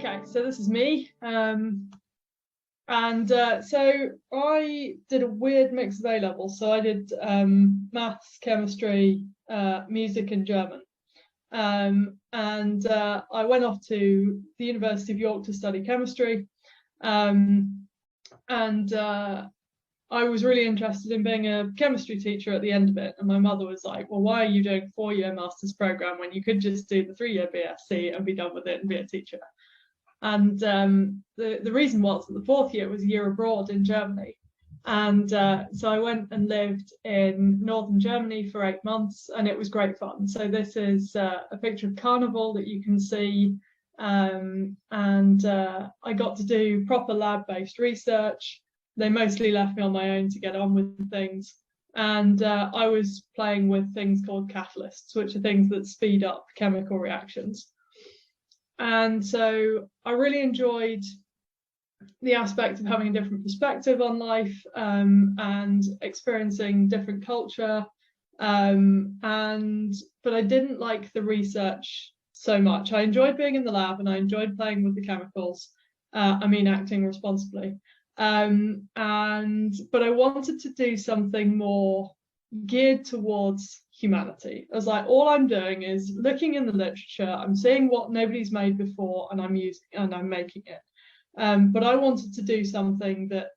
Okay, so this is me. So I did a weird mix of A-levels. So I did maths, chemistry, music, and German. I went off to the University of York to study chemistry. I was really interested in being a chemistry teacher at the end of it. And my mother was like, well, why are you doing a 4-year master's program when you could just do the 3-year BSc and be done with it and be a teacher? And the reason was that the 4th year was a year abroad in Germany. So I went and lived in northern Germany for 8 months, and it was great fun. So this is a picture of Carnival that you can see. I got to do proper lab-based research. They mostly left me on my own to get on with things. And I was playing with things called catalysts, which are things that speed up chemical reactions. And so I really enjoyed the aspect of having a different perspective on life and experiencing different culture. But I didn't like the research so much. I enjoyed being in the lab and I enjoyed playing with the chemicals. Acting responsibly. But I wanted to do something more geared towards humanity. I was like, all I'm doing is looking in the literature, I'm seeing what nobody's made before, and I'm making it. But I wanted to do something that,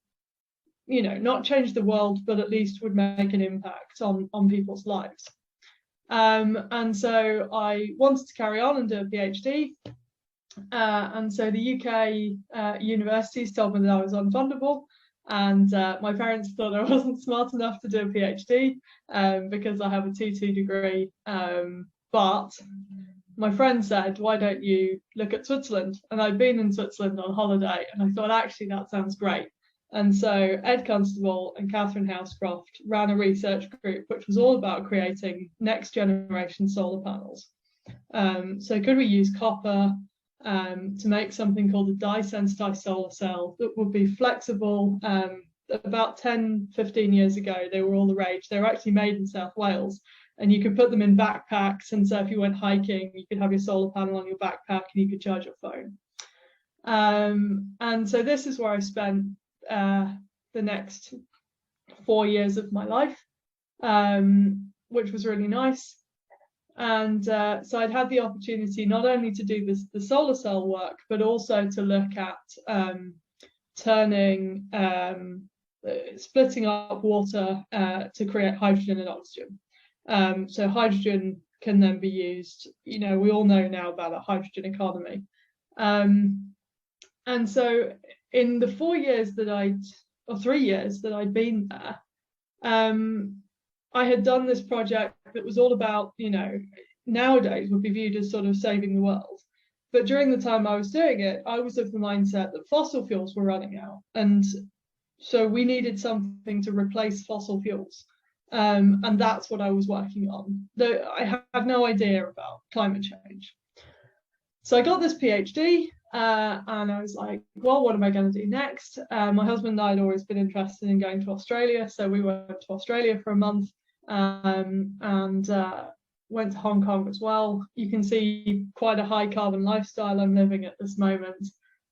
not change the world, but at least would make an impact on people's lives. And so I wanted to carry on and do a PhD. And so the UK universities told me that I was unfundable, and my parents thought I wasn't smart enough to do a PhD because I have a 2:2 degree. But my friend said, why don't you look at Switzerland? And I'd been in Switzerland on holiday, and I thought, actually, that sounds great. And so Ed Constable and Catherine Housecroft ran a research group which was all about creating next generation solar panels. So could we use copper to make something called a dye-sensitized solar cell that would be flexible? About 10-15 years ago, they were all the rage. They were actually made in South Wales, and you could put them in backpacks. And so if you went hiking, you could have your solar panel on your backpack and you could charge your phone. And so this is where I spent the next 4 years of my life, which was really nice. And so I'd had the opportunity not only to do the solar cell work, but also to look at splitting up water to create hydrogen and oxygen. So hydrogen can then be used, we all know now about a hydrogen economy. And so in the 3 years that I'd been there, I had done this project that was all about, nowadays would be viewed as sort of saving the world. But during the time I was doing it, I was of the mindset that fossil fuels were running out. And so we needed something to replace fossil fuels. And that's what I was working on. I had no idea about climate change. So I got this PhD and I was like, well, what am I going to do next? My husband and I had always been interested in going to Australia. So we went to Australia for a month and went to Hong Kong as well. You can see quite a high carbon lifestyle I'm living at this moment.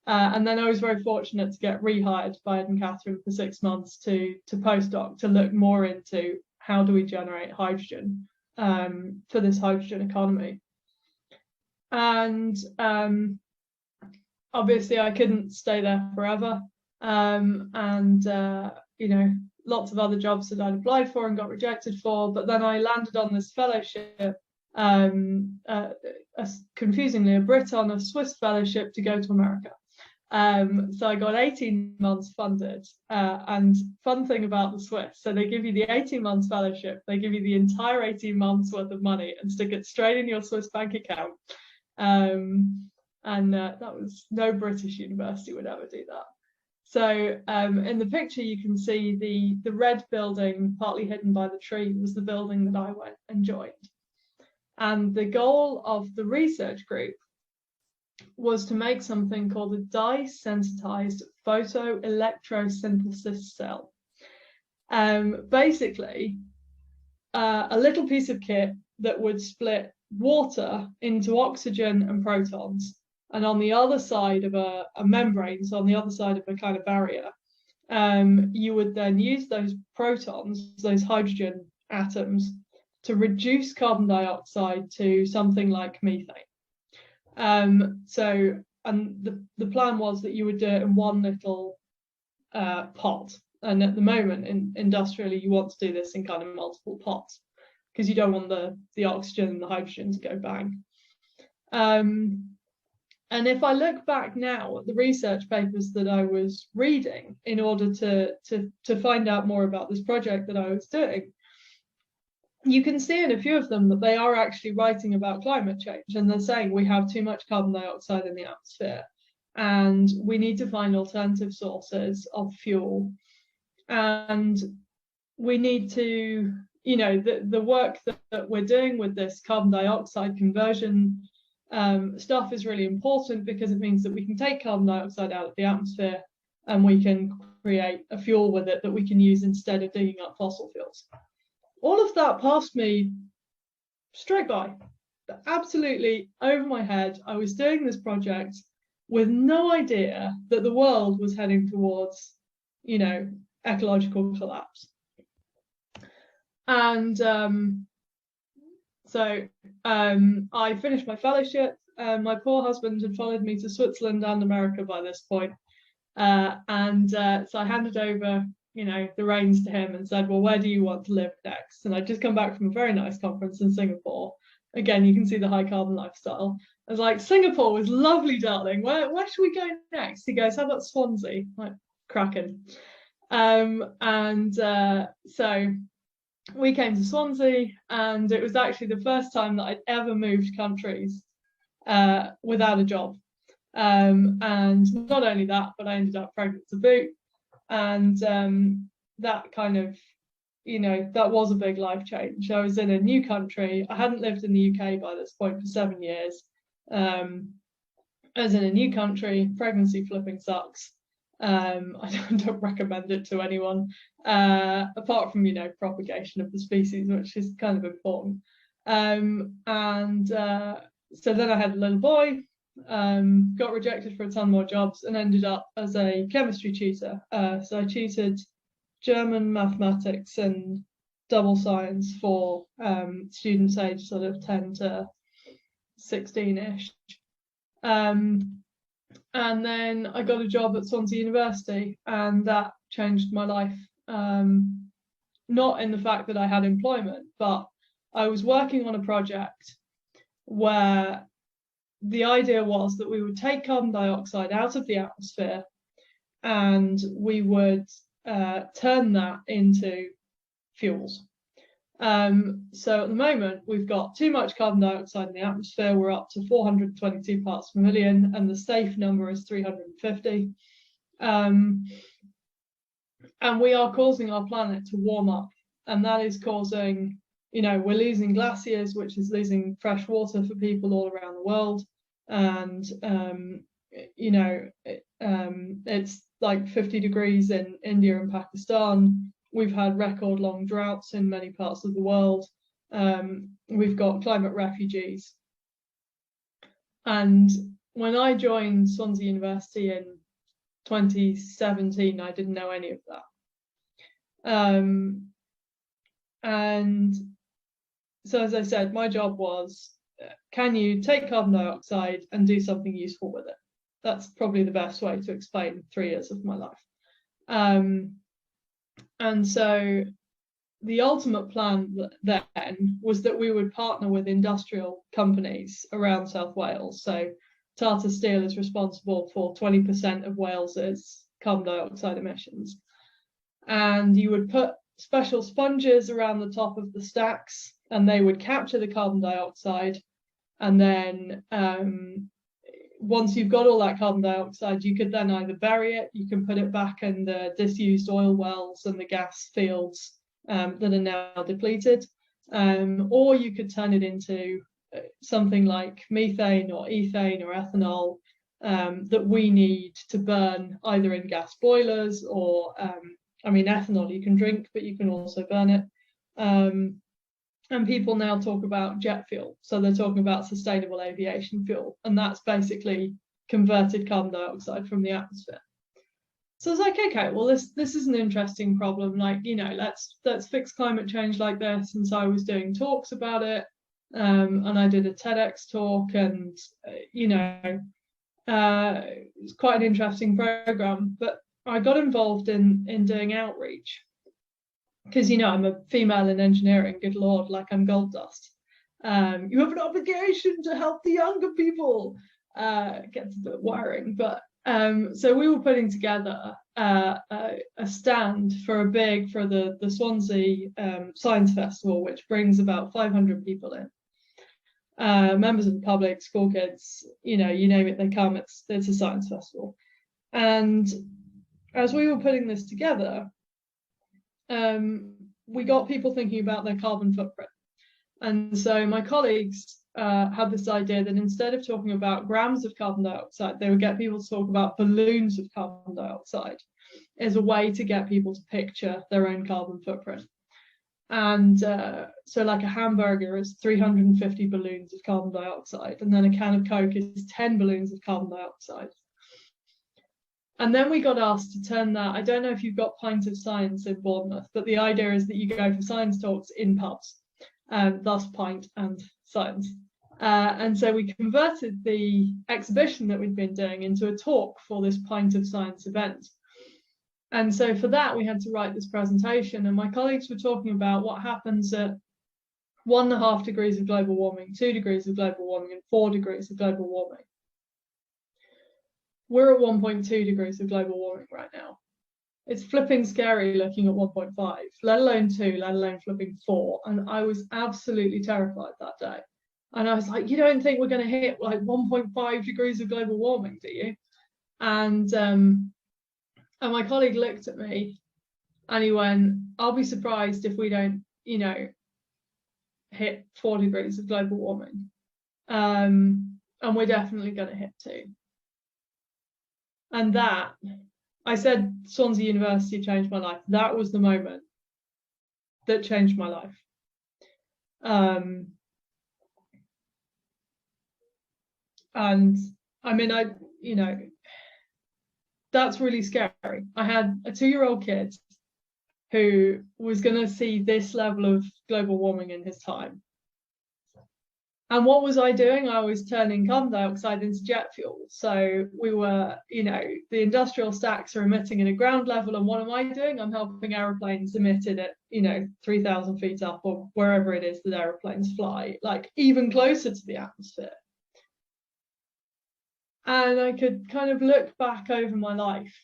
And then I was very fortunate to get rehired by Ed and Catherine for 6 months to postdoc to look more into how do we generate hydrogen for this hydrogen economy. And obviously I couldn't stay there forever. Lots of other jobs that I'd applied for and got rejected for, but then I landed on this fellowship, confusingly a Brit on a Swiss fellowship to go to America. So I got 18 months funded, and fun thing about the Swiss, so they give you the 18 months fellowship, they give you the entire 18 months worth of money and stick it straight in your Swiss bank account. That was, no British university would ever do that. So in the picture you can see the red building, partly hidden by the tree, was the building that I went and joined. And the goal of the research group was to make something called a dye-sensitized photoelectrosynthesis cell. Basically, a little piece of kit that would split water into oxygen and protons And on the other side of a membrane, so on the other side of a kind of barrier, you would then use those protons, those hydrogen atoms, to reduce carbon dioxide to something like methane. And the plan was that you would do it in one little pot. And at the moment, industrially, you want to do this in kind of multiple pots because you don't want the oxygen and the hydrogen to go bang. And if I look back now at the research papers that I was reading in order to find out more about this project that I was doing, you can see in a few of them that they are actually writing about climate change, and they're saying we have too much carbon dioxide in the atmosphere and we need to find alternative sources of fuel. And we need to, the work that we're doing with this carbon dioxide conversion stuff is really important because it means that we can take carbon dioxide out of the atmosphere and we can create a fuel with it that we can use instead of digging up fossil fuels. All of that passed me straight by, absolutely over my head. I was doing this project with no idea that the world was heading towards, ecological collapse. And so I finished my fellowship. My poor husband had followed me to Switzerland and America by this point. So I handed over, the reins to him and said, well, where do you want to live next? And I'd just come back from a very nice conference in Singapore. Again, you can see the high carbon lifestyle. I was like, Singapore was lovely, darling. Where should we go next? He goes, how about Swansea? I'm like, cracking. So we came to Swansea, and it was actually the first time that I'd ever moved countries without a job. And not only that, but I ended up pregnant to boot. And that kind of, that was a big life change. I was in a new country. I hadn't lived in the UK by this point for 7 years. I was in a new country. Pregnancy flipping sucks. I don't recommend it to anyone, apart from, propagation of the species, which is kind of important. So then I had a little boy, got rejected for a ton more jobs, and ended up as a chemistry tutor. So I tutored German, mathematics, and double science for students aged sort of 10 to 16-ish. And then I got a job at Swansea University, and that changed my life. Not in the fact that I had employment, but I was working on a project where the idea was that we would take carbon dioxide out of the atmosphere and we would turn that into fuels. So at the moment, we've got too much carbon dioxide in the atmosphere. We're up to 422 parts per million, and the safe number is 350. And we are causing our planet to warm up, and that is causing, we're losing glaciers, which is losing fresh water for people all around the world. And, it's like 50 degrees in India and Pakistan. We've had record long droughts in many parts of the world. We've got climate refugees. And when I joined Swansea University in 2017, I didn't know any of that. And so, as I said, my job was, can you take carbon dioxide and do something useful with it? That's probably the best way to explain 3 years of my life. And so the ultimate plan then was that we would partner with industrial companies around South Wales. So Tata Steel is responsible for 20% of Wales's carbon dioxide emissions. And you would put special sponges around the top of the stacks, and they would capture the carbon dioxide. And then once you've got all that carbon dioxide, you could then either bury it, you can put it back in the disused oil wells and the gas fields that are now depleted, or you could turn it into something like methane or ethane or ethanol that we need to burn either in gas boilers or, ethanol you can drink, but you can also burn it. And people now talk about jet fuel. So they're talking about sustainable aviation fuel. And that's basically converted carbon dioxide from the atmosphere. So I was like, okay, well, this is an interesting problem. Like, you know, let's fix climate change like this. And so I was doing talks about it, and I did a TEDx talk, and you know, it's quite an interesting program. But I got involved in doing outreach because, you know, I'm a female in engineering. Good Lord, like I'm gold dust. You have an obligation to help the younger people. Gets a bit worrying, but so we were putting together a stand for the Swansea Science Festival, which brings about 500 people in. Members of the public, school kids, you know, you name it, they come. It's a science festival. And as we were putting this together, we got people thinking about their carbon footprint. And so my colleagues had this idea that instead of talking about grams of carbon dioxide, they would get people to talk about balloons of carbon dioxide as a way to get people to picture their own carbon footprint. And so like a hamburger is 350 balloons of carbon dioxide, and then a can of Coke is 10 balloons of carbon dioxide. And then we got asked to turn that. I don't know if you've got Pint of Science in Bournemouth, but the idea is that you go for science talks in pubs, thus Pint and Science. And so we converted the exhibition that we'd been doing into a talk for this Pint of Science event. And so for that, we had to write this presentation, and my colleagues were talking about what happens at 1.5 degrees of global warming, 2 degrees of global warming, and 4 degrees of global warming. We're at 1.2 degrees of global warming right now. It's flipping scary looking at 1.5, let alone 2, let alone flipping 4. And I was absolutely terrified that day. And I was like, you don't think we're going to hit like 1.5 degrees of global warming, do you? And my colleague looked at me and he went, I'll be surprised if we don't, you know, hit 4 degrees of global warming. And we're definitely going to hit 2. And that, I said Swansea University changed my life. That was the moment that changed my life. And I mean, you know, that's really scary. I had a 2-year-old kid who was going to see this level of global warming in his time. And what was I doing? I was turning carbon dioxide into jet fuel. So we were, you know, the industrial stacks are emitting at a ground level. And what am I doing? I'm helping aeroplanes emitted at, you know, 3,000 feet up or wherever it is that aeroplanes fly, like even closer to the atmosphere. And I could kind of look back over my life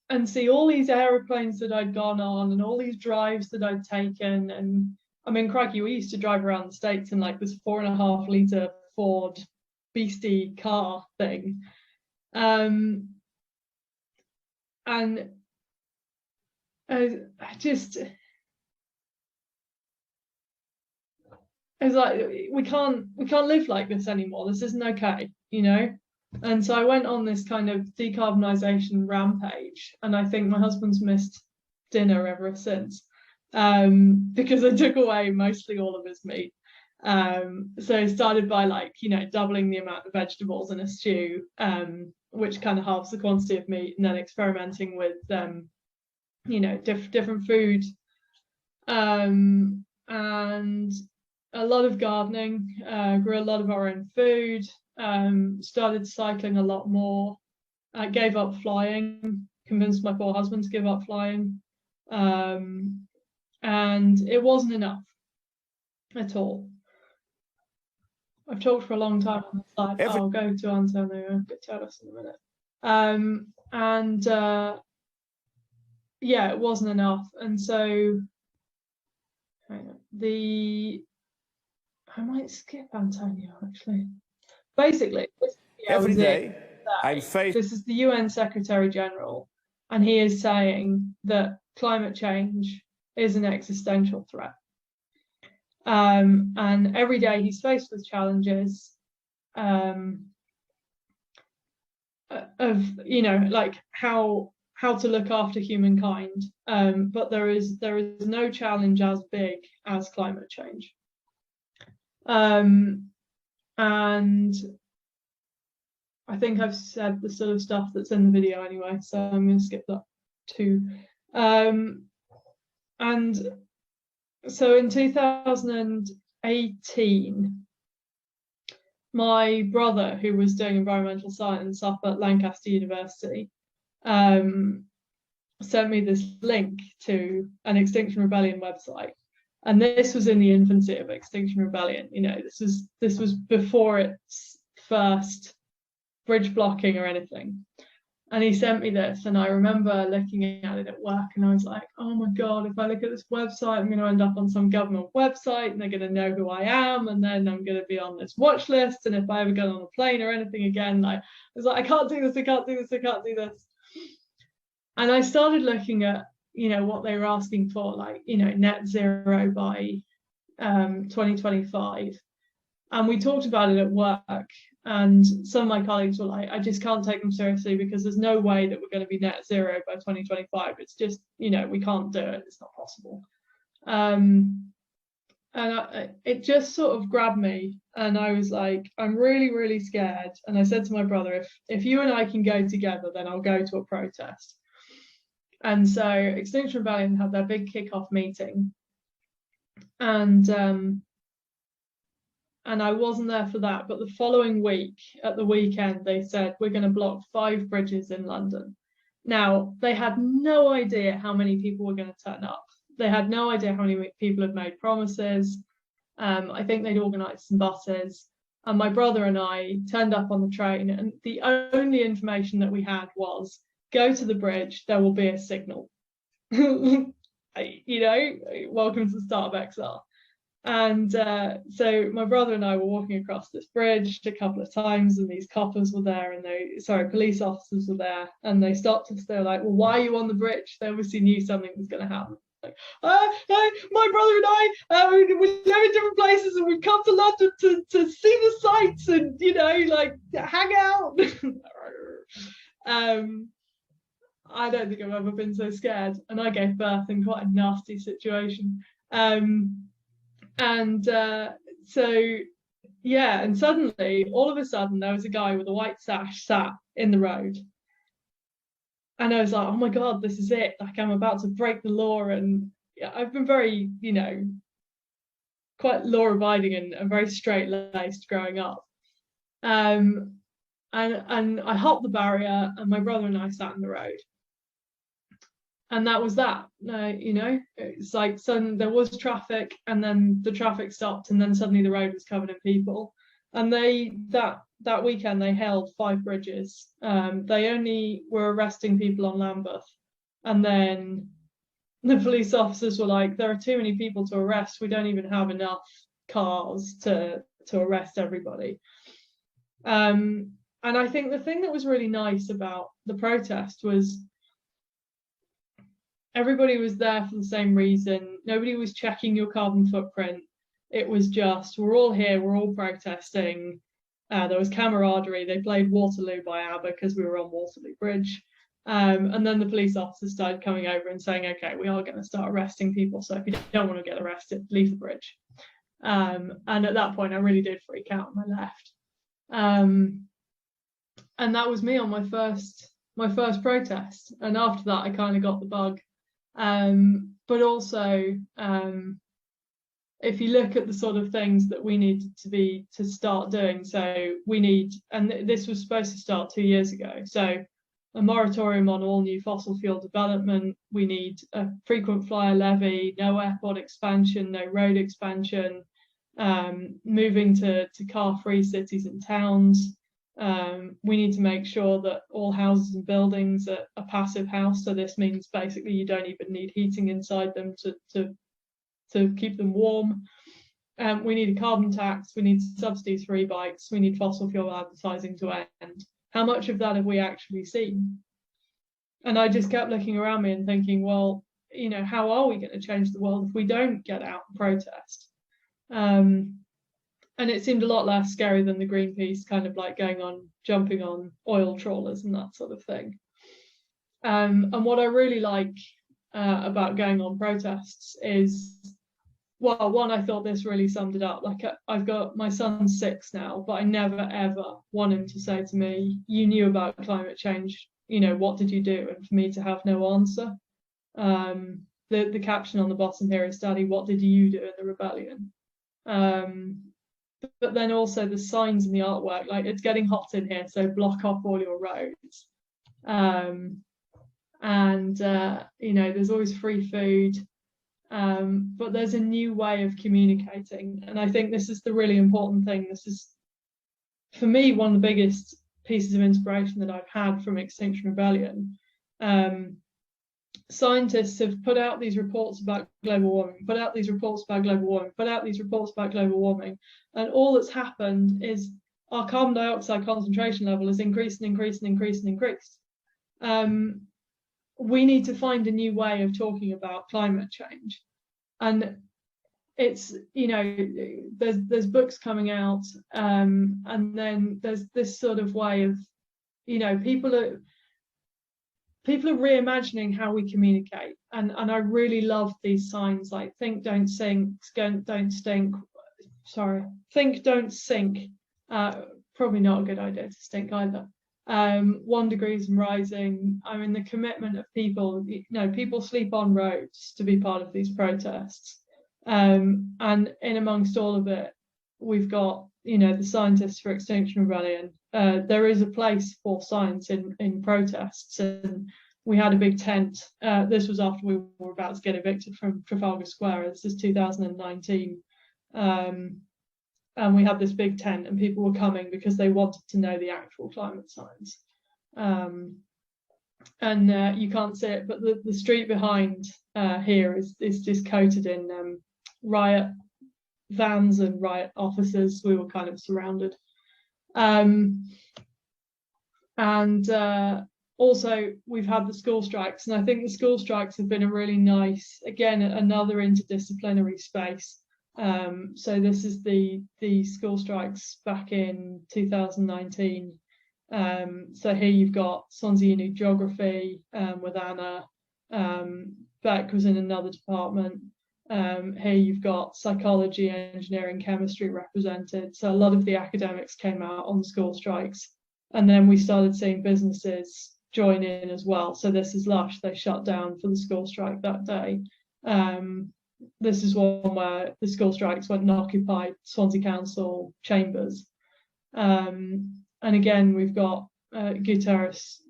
and see all these aeroplanes that I'd gone on and all these drives that I'd taken. And I mean, crikey, we used to drive around the States in like this 4.5 litre Ford beastie car thing. And I was like, we can't live like this anymore. This isn't okay, you know? And so I went on this kind of decarbonisation rampage, and I think my husband's missed dinner ever since, because I took away mostly all of his meat. So I started by, like, you know, doubling the amount of vegetables in a stew, which kind of halves the quantity of meat, and then experimenting with, you know, different food, and a lot of gardening, grew a lot of our own food, started cycling a lot more, gave up flying, convinced my poor husband to give up flying, and it wasn't enough at all. I've talked for a long time on the side. I'll go to Antonio Guterres in a minute. Yeah, it wasn't enough. And so I might skip Antonio, actually. Basically, every day I'm faced. This is the UN Secretary General, and he is saying that climate change is an existential threat. And every day he's faced with challenges of, you know, like how to look after humankind, but there is no challenge as big as climate change. And I think I've said the sort of stuff that's in the video anyway, so I'm going to skip that too. And so in 2018, my brother, who was doing environmental science up at Lancaster University, sent me this link to an Extinction Rebellion website. And this was in the infancy of Extinction Rebellion. You know, this was before its first bridge blocking or anything. And he sent me this, and I remember looking at it at work, and I was like, oh my God, if I look at this website, I'm going to end up on some government website, and they're going to know who I am, and then I'm going to be on this watch list, and if I ever get on a plane or anything again, I was like, I can't do this, I can't do this, I can't do this. And I started looking at, you know, what they were asking for, like, you know, net zero by 2025. And we talked about it at work, and some of my colleagues were like, I just can't take them seriously because there's no way that we're going to be net zero by 2025. It's just, you know, we can't do it. It's not possible. It just sort of grabbed me, and I was like, I'm really, really scared. And I said to my brother, if you and I can go together, then I'll go to a protest. And so Extinction Rebellion had their big kickoff meeting, and I wasn't there for that. But the following week, at the weekend, they said, we're going to block 5 bridges in London. Now, they had no idea how many people were going to turn up. They had no idea how many people had made promises. I think they'd organised some buses. And my brother and I turned up on the train, and the only information that we had was, go to the bridge, there will be a signal. You know, welcome to the start of XR. And so my brother and I were walking across this bridge a couple of times, and these coppers were there, and police officers were there, and they stopped us. They were like, well, why are you on the bridge? They obviously knew something was going to happen. Like, my brother and I, we live in different places, and we've come to London to see the sights and, you know, like, hang out. I don't think I've ever been so scared, and I gave birth in quite a nasty situation. And suddenly, all of a sudden, there was a guy with a white sash sat in the road. And I was like, oh my God, this is it. Like, I'm about to break the law. And I've been very, you know, quite law-abiding and very straight-laced growing up. And I hopped the barrier, and my brother and I sat in the road. And that was that. You know, it's like there was traffic, and then the traffic stopped, and then suddenly the road was covered in people. And that weekend they held 5 bridges. They only were arresting people on Lambeth, and then the police officers were like, there are too many people to arrest. We don't even have enough cars to arrest everybody. And I think the thing that was really nice about the protest was everybody was there for the same reason. Nobody was checking your carbon footprint. It was just, we're all here, we're all protesting. There was camaraderie. They played Waterloo by ABBA because we were on Waterloo Bridge. And then the police officers started coming over and saying, okay, we are going to start arresting people. So if you don't want to get arrested, leave the bridge. And at that point, I really did freak out and I left. And that was me on my first protest. And after that, I kind of got the bug. But also, if you look at the sort of things that we needed to start doing, so we need, and this was supposed to start 2 years ago, so a moratorium on all new fossil fuel development. We need a frequent flyer levy, no airport expansion, no road expansion, moving to car-free cities and towns. We need to make sure that all houses and buildings are a passive house. So this means basically you don't even need heating inside them to keep them warm. We need a carbon tax. We need subsidies for e-bikes. We need fossil fuel advertising to end. How much of that have we actually seen? And I just kept looking around me and thinking, well, you know, how are we going to change the world if we don't get out and protest? And it seemed a lot less scary than the Greenpeace kind of like jumping on oil trawlers and that sort of thing. And what I really like about going on protests is well, one, I thought this really summed it up. Like, I've got, my son's 6 now, but I never ever want him to say to me, "You knew about climate change, you know, what did you do?" And for me to have no answer. The caption on the bottom here is, "Daddy, what did you do in the rebellion?" But then also the signs and the artwork, like, "It's getting hot in here, so block off all your roads." And you know, there's always free food. But there's a new way of communicating. And I think this is the really important thing. This is, for me, one of the biggest pieces of inspiration that I've had from Extinction Rebellion. Scientists have put out these reports about global warming, put out these reports about global warming, put out these reports about global warming. And all that's happened is our carbon dioxide concentration level has increased and increased and increased and increased. We need to find a new way of talking about climate change. And it's, you know, there's books coming out, and then there's this sort of way of, you know, people are reimagining how we communicate. And I really love these signs, like think, don't sink, don't stink. Sorry, think, don't sink. Probably not a good idea to stink either. 1 degrees and rising. I mean, the commitment of people, you know, people sleep on roads to be part of these protests. And in amongst all of it, we've got, you know, the scientists for Extinction Rebellion. There is a place for science in protests. And we had a big tent. This was after we were about to get evicted from Trafalgar Square. This is 2019. And we had this big tent, and people were coming because they wanted to know the actual climate science. And you can't see it, but the street behind here is just coated in riot vans and riot officers. We were kind of surrounded. And also, we've had the school strikes, and I think the school strikes have been a really nice, again, another interdisciplinary space. So this is the school strikes back in 2019. So here you've got Swansea Uni Geography with Anna. Beck was in another department. Here you've got psychology, engineering, chemistry represented. So a lot of the academics came out on the school strikes. And then we started seeing businesses join in as well. So this is Lush. They shut down for the school strike that day. This is one where the school strikes went and occupied Swansea Council chambers. And again, we've got Guterres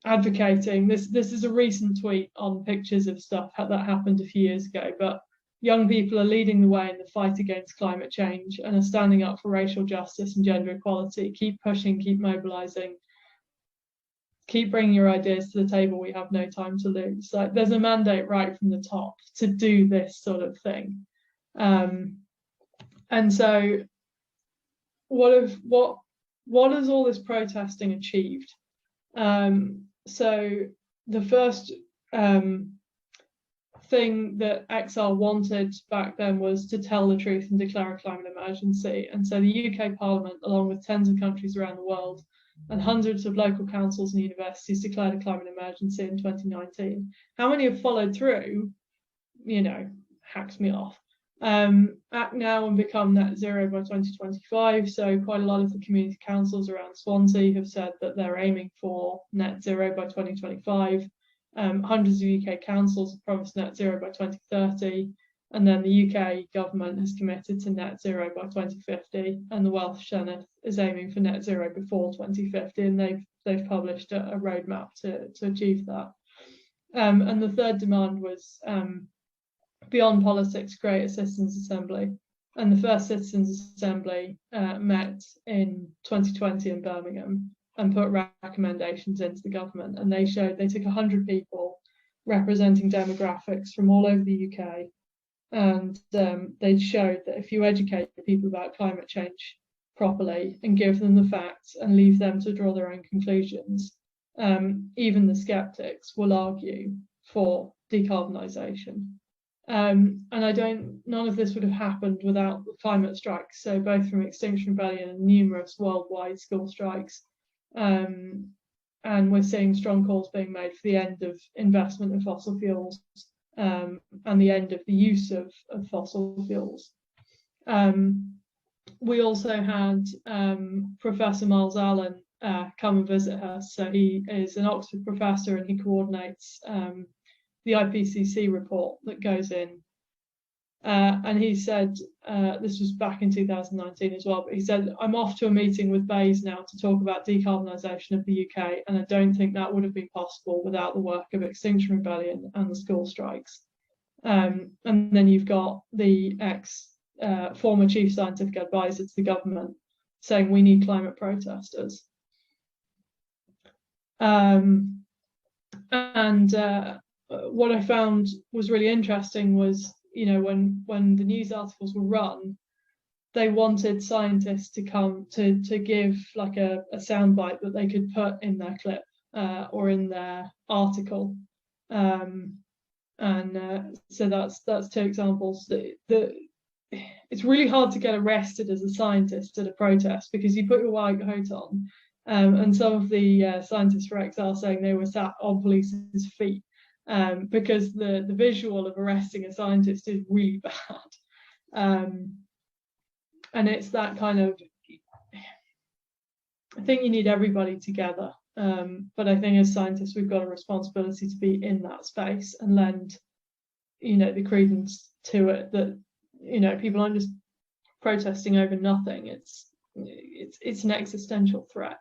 advocating. This is a recent tweet on pictures of stuff that happened a few years ago, but young people are leading the way in the fight against climate change and are standing up for racial justice and gender equality. Keep pushing, keep mobilizing. Keep bringing your ideas to the table. We have no time to lose. Like, there's a mandate right from the top to do this sort of thing. And so what has all this protesting achieved? So the first thing that XR wanted back then was to tell the truth and declare a climate emergency. And so the UK Parliament, along with tens of countries around the world, and hundreds of local councils and universities, declared a climate emergency in 2019. How many have followed through? You know, hacks me off. Act now and become net zero by 2025. So quite a lot of the community councils around Swansea have said that they're aiming for net zero by 2025. Hundreds of UK councils have promised net zero by 2030. And then the UK government has committed to net zero by 2050, and the Welsh Senedd is aiming for net zero before 2050, and they've published a roadmap to achieve that. And the third demand was, beyond politics, create a citizens' assembly. And the first citizens' assembly met in 2020 in Birmingham and put recommendations into the government. And they took 100 people representing demographics from all over the UK. And they showed that if you educate people about climate change properly and give them the facts and leave them to draw their own conclusions, even the skeptics will argue for decarbonisation. And none of this would have happened without the climate strikes. So both from Extinction Rebellion and numerous worldwide school strikes. And we're seeing strong calls being made for the end of investment in fossil fuels and the end of the use of fossil fuels. We also had Professor Miles Allen come and visit us. So he is an Oxford professor and he coordinates the IPCC report that goes in. And he said, this was back in 2019 as well, but he said, I'm off to a meeting with Bayes now to talk about decarbonisation of the UK, and I don't think that would have been possible without the work of Extinction Rebellion and the school strikes. And then you've got the former chief scientific advisor to the government saying we need climate protesters. And what I found was really interesting was, when the news articles were run, they wanted scientists to come to give like a soundbite that they could put in their clip or in their article. So that's two examples. It's really hard to get arrested as a scientist at a protest because you put your white coat on, and some of the scientists for X are saying they were sat on police's feet because the visual of arresting a scientist is really bad. And it's that kind of, I think you need everybody together. But I think as scientists, we've got a responsibility to be in that space and lend, the credence to it that, people aren't just protesting over nothing. It's an existential threat.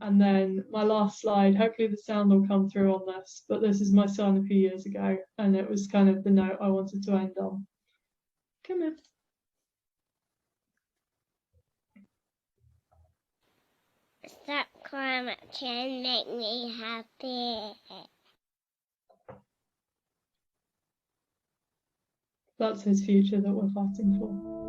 And then my last slide, hopefully the sound will come through on this, but this is my son a few years ago, and it was kind of the note I wanted to end on. Come here. Stop climate change, make me happy. That's his future that we're fighting for.